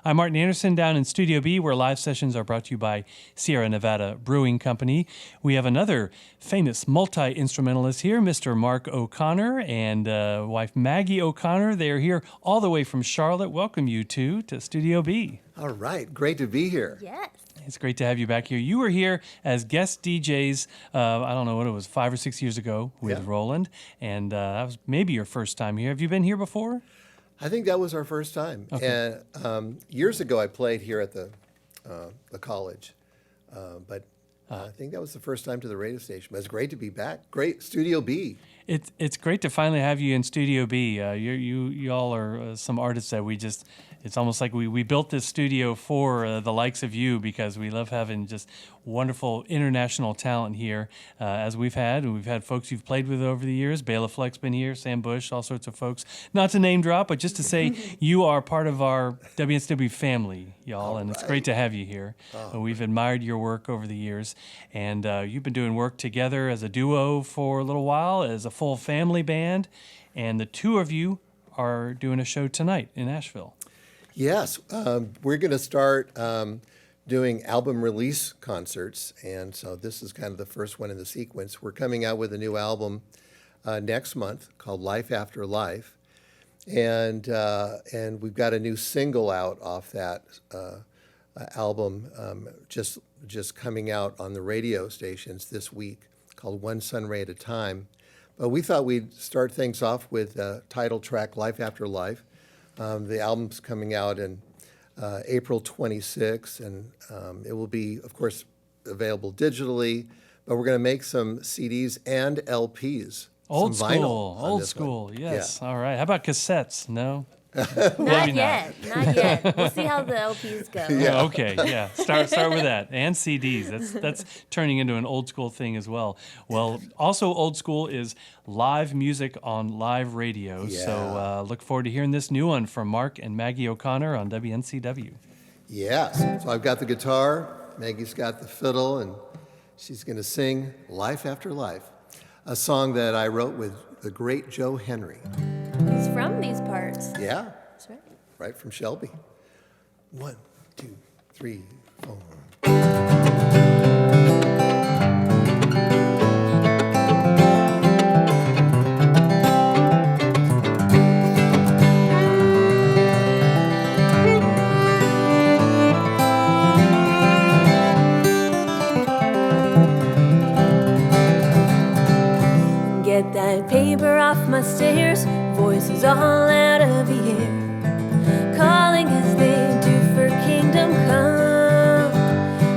I'm Martin Anderson down in Studio B, where live sessions are brought to you by Sierra Nevada Brewing Company. We have another famous multi-instrumentalist here, Mr. Mark O'Conner and wife Maggie O'Conner. They are here all the way from Charlotte. Welcome you two to Studio B. All right, great to be here. Yes. It's great to have you back here. You were here as guest DJs, I don't know what it was, 5 or 6 years ago with Roland, and that was maybe your first time here. Have you been here before? I think that was our first time. Okay. And years ago, I played here at the college, but I think that was the first time to the radio station. But it's great to be back. Great, Studio B. It's great to finally have you in Studio B. You all are some artists that we just. It's almost like we built this studio for the likes of you, because we love having just wonderful international talent here, as we've had. And we've had folks you've played with over the years. Bela Fleck's been here, Sam Bush, all sorts of folks. Not to name drop, but just to say you are part of our WNCW family, y'all, and it's great to have you here. We've admired your work over the years, and you've been doing work together as a duo for a little while, as a full family band, and the two of you are doing a show tonight in Asheville. Yes, we're going to start doing album release concerts, and so this is kind of the first one in the sequence. We're coming out with a new album next month called Life After Life, and we've got a new single out off that album just coming out on the radio stations this week called One Sun Ray at a Time. But we thought we'd start things off with the title track Life After Life. The album's coming out in April 26th, and it will be, of course, available digitally, but we're going to make some CDs and LPs. Old some vinyl school, on old this school, one. yes. Yeah. All right. How about cassettes? No? Not yet. We'll see how the LPs go. Yeah. Okay, yeah. Start with that. And CDs. That's turning into an old school thing as well. Well, also old school is live music on live radio. Yeah. So look forward to hearing this new one from Mark and Maggie O'Conner on WNCW. Yes. So I've got the guitar, Maggie's got the fiddle, and she's going to sing Life After Life, a song that I wrote with the great Joe Henry. He's from these parts. Yeah. That's right. Right from Shelby. 1, 2, 3, 4. Get that paper off my stairs, voices all out of the air, calling as they do for kingdom come.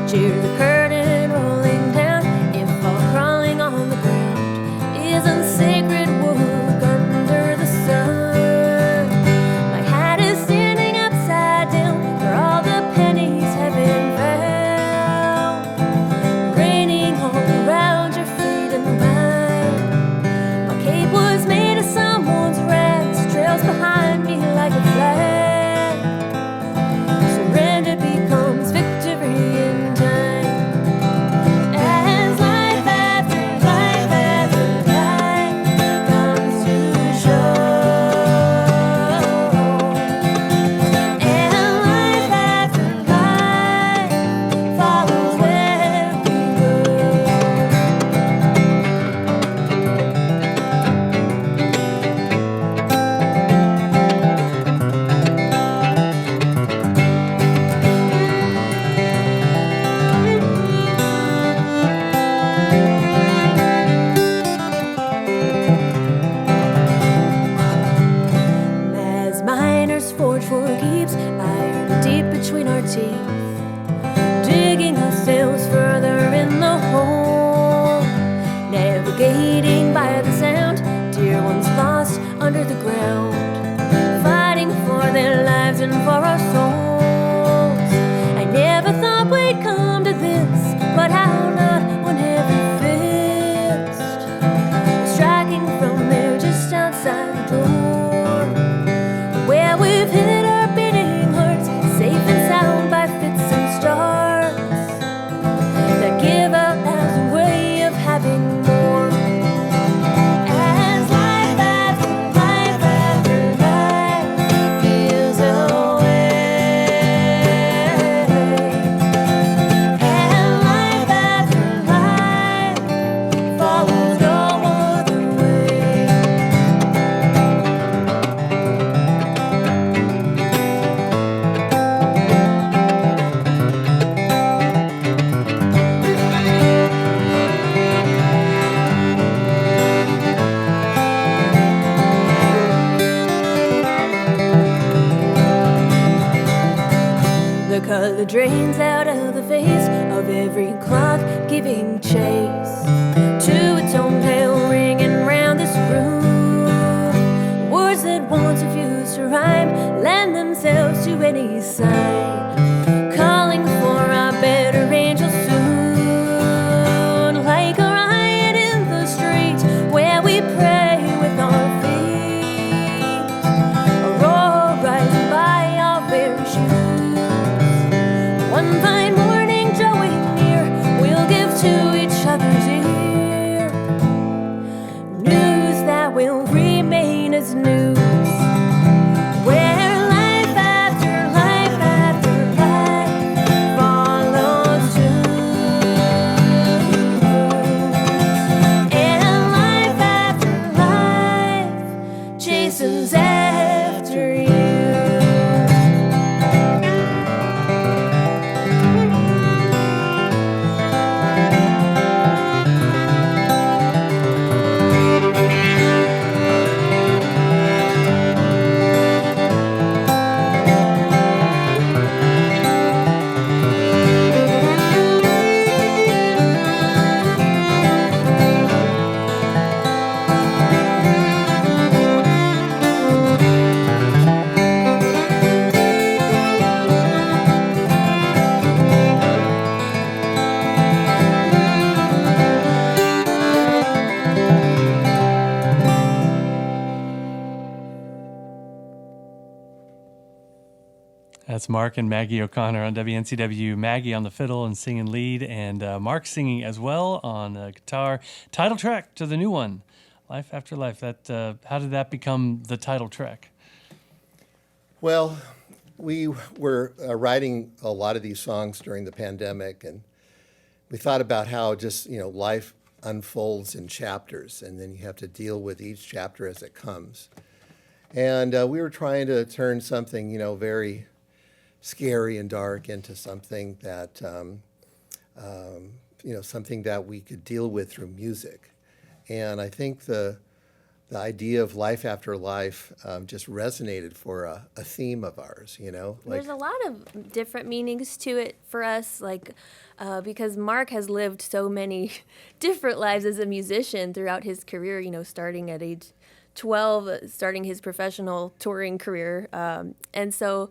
Cheer the curtain rolling down, if all crawling on the ground isn't sacred work under the sun. My hat is standing upside down, where all the pennies have been found, raining all around your feet and mine. My cape was made of someone's rags, trails of every clock giving chase to its own bell ringing round this room. Words that once refused to rhyme lend themselves to any sign, calling for a better angel soon. Like a riot in the streets where we pray with our feet, a roar right by our very shoes. One fine morning drawing near, we'll give to each other's ear news that will remain as news. Where life after life after life follows through, and life after life chastens after you. That's Mark and Maggie O'Conner on WNCW. Maggie on the fiddle and singing lead, and Mark singing as well on guitar. Title track to the new one, Life After Life. That how did that become the title track? Well, we were writing a lot of these songs during the pandemic, and we thought about how just, life unfolds in chapters, and then you have to deal with each chapter as it comes. And we were trying to turn something, very scary and dark into something that, something that we could deal with through music. And I think the idea of life after life just resonated for a theme of ours, There's a lot of different meanings to it for us, because Mark has lived so many different lives as a musician throughout his career, starting at age 12, starting his professional touring career. And so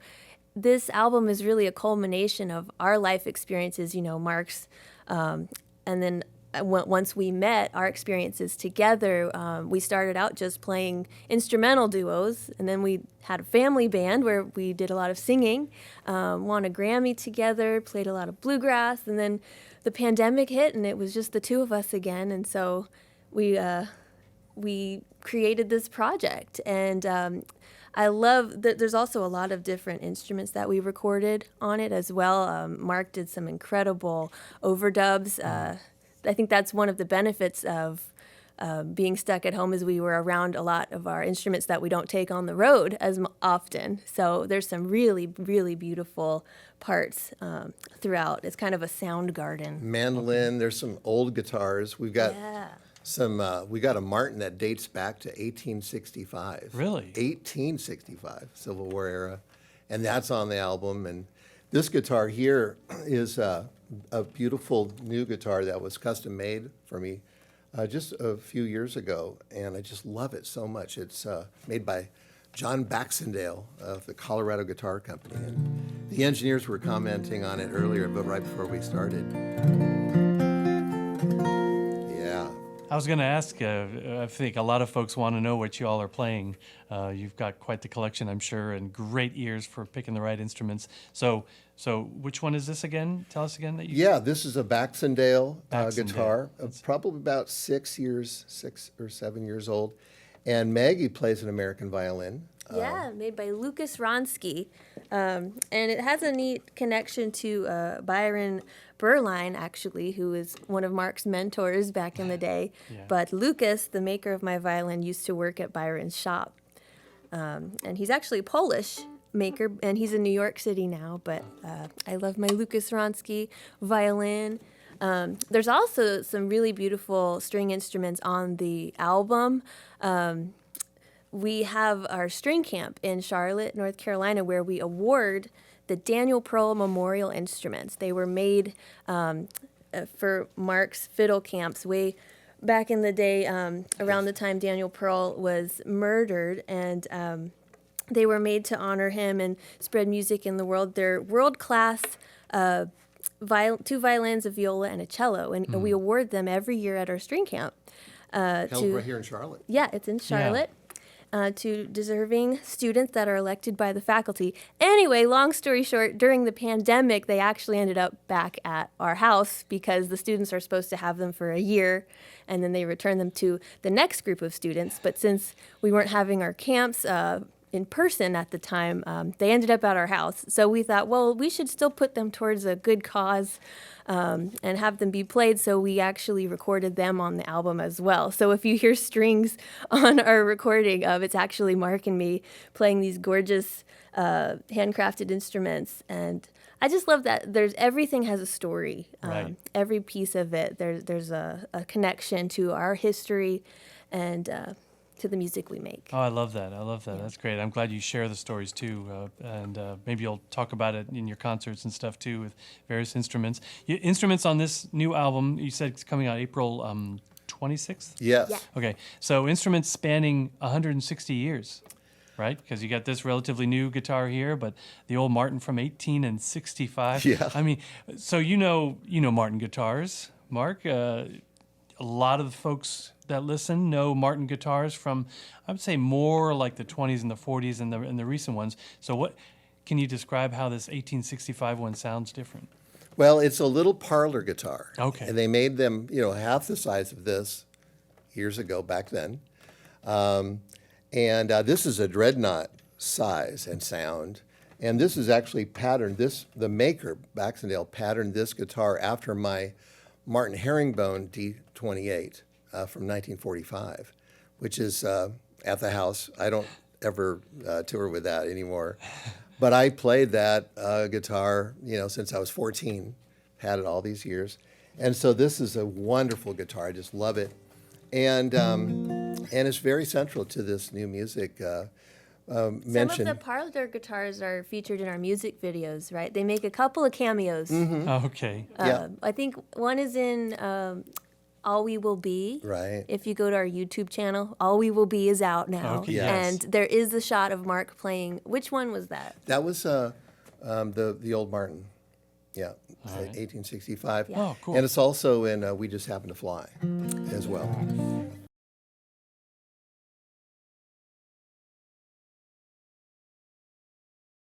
this album is really a culmination of our life experiences, Mark's, and then once we met, our experiences together, we started out just playing instrumental duos, and then we had a family band where we did a lot of singing, won a Grammy together, played a lot of bluegrass, and then the pandemic hit, and it was just the two of us again, and so we created this project, and I love that there's also a lot of different instruments that we recorded on it as well. Mark did some incredible overdubs. I think that's one of the benefits of being stuck at home, is we were around a lot of our instruments that we don't take on the road as often. So there's some really, really beautiful parts throughout. It's kind of a sound garden. Mandolin, there's some old guitars. We've got we got a Martin that dates back to 1865. Really? 1865, Civil War era. And that's on the album. And this guitar here is a beautiful new guitar that was custom made for me just a few years ago. And I just love it so much. It's made by John Baxendale of the Colorado Guitar Company. And the engineers were commenting on it earlier, but right before we started. I was going to ask, I think a lot of folks want to know what you all are playing. You've got quite the collection, I'm sure, and great ears for picking the right instruments. So which one is this again? Tell us again. This is a Baxendale guitar, probably about 6 or 7 years old. And Maggie plays an American violin. Made by Lucas Ronsky. And it has a neat connection to Byron Berline, actually, who is one of Mark's mentors back in the day. But Lucas, the maker of my violin, used to work at Byron's shop. And he's actually a Polish maker, and he's in New York City now. But I love my Lucas Ronsky violin. There's also some really beautiful string instruments on the album. We have our string camp in Charlotte, North Carolina, where we award the Daniel Pearl Memorial Instruments. They were made for Mark's fiddle camps way back in the day, around the time Daniel Pearl was murdered, and they were made to honor him and spread music in the world. They're world-class, two violins, a viola, and a cello, and we award them every year at our string camp. Held right here in Charlotte. Yeah, it's in Charlotte. To deserving students that are elected by the faculty. Anyway, long story short, during the pandemic, they actually ended up back at our house because the students are supposed to have them for a year, and then they return them to the next group of students. But since we weren't having our camps in person at the time, they ended up at our house. So we thought, well, we should still put them towards a good cause and have them be played. So we actually recorded them on the album as well. So if you hear strings on our recording, it's actually Mark and me playing these gorgeous handcrafted instruments. And I just love that everything has a story. Right. Every piece of it, there's a connection to our history and to the music we make. Oh, I love that. That's great. I'm glad you share the stories too, and maybe you'll talk about it in your concerts and stuff too with various instruments. Instruments on this new album, you said it's coming out April 26th? Yes. Yeah. Okay, so instruments spanning 160 years, right? Because you got this relatively new guitar here, but the old Martin from 1865. Yeah. I mean, so you know Martin guitars, Mark. A lot of the folks that listen know Martin guitars from, I would say, more like the 20s and the 40s and the recent ones. So what can you describe how this 1865 one sounds different? Well, it's a little parlor guitar. Okay. And they made them, half the size of this years ago, back then. And this is a dreadnought size and sound. And this is actually patterned, the maker, Baxendale, patterned this guitar after my Martin Herringbone D28 from 1945, which is at the house. I don't ever tour with that anymore. But I played that guitar, since I was 14, had it all these years. And so this is a wonderful guitar. I just love it. And it's very central to this new music. Some of the parlor guitars are featured in our music videos, right? They make a couple of cameos. Okay. Yeah. I think one is in All We Will Be. Right. If you go to our YouTube channel, All We Will Be is out now. Okay, yes. And there is a shot of Mark playing. Which one was that? That was the old Martin. Yeah, All right. 1865. Yeah. Oh, cool. And it's also in We Just Happen to Fly as well.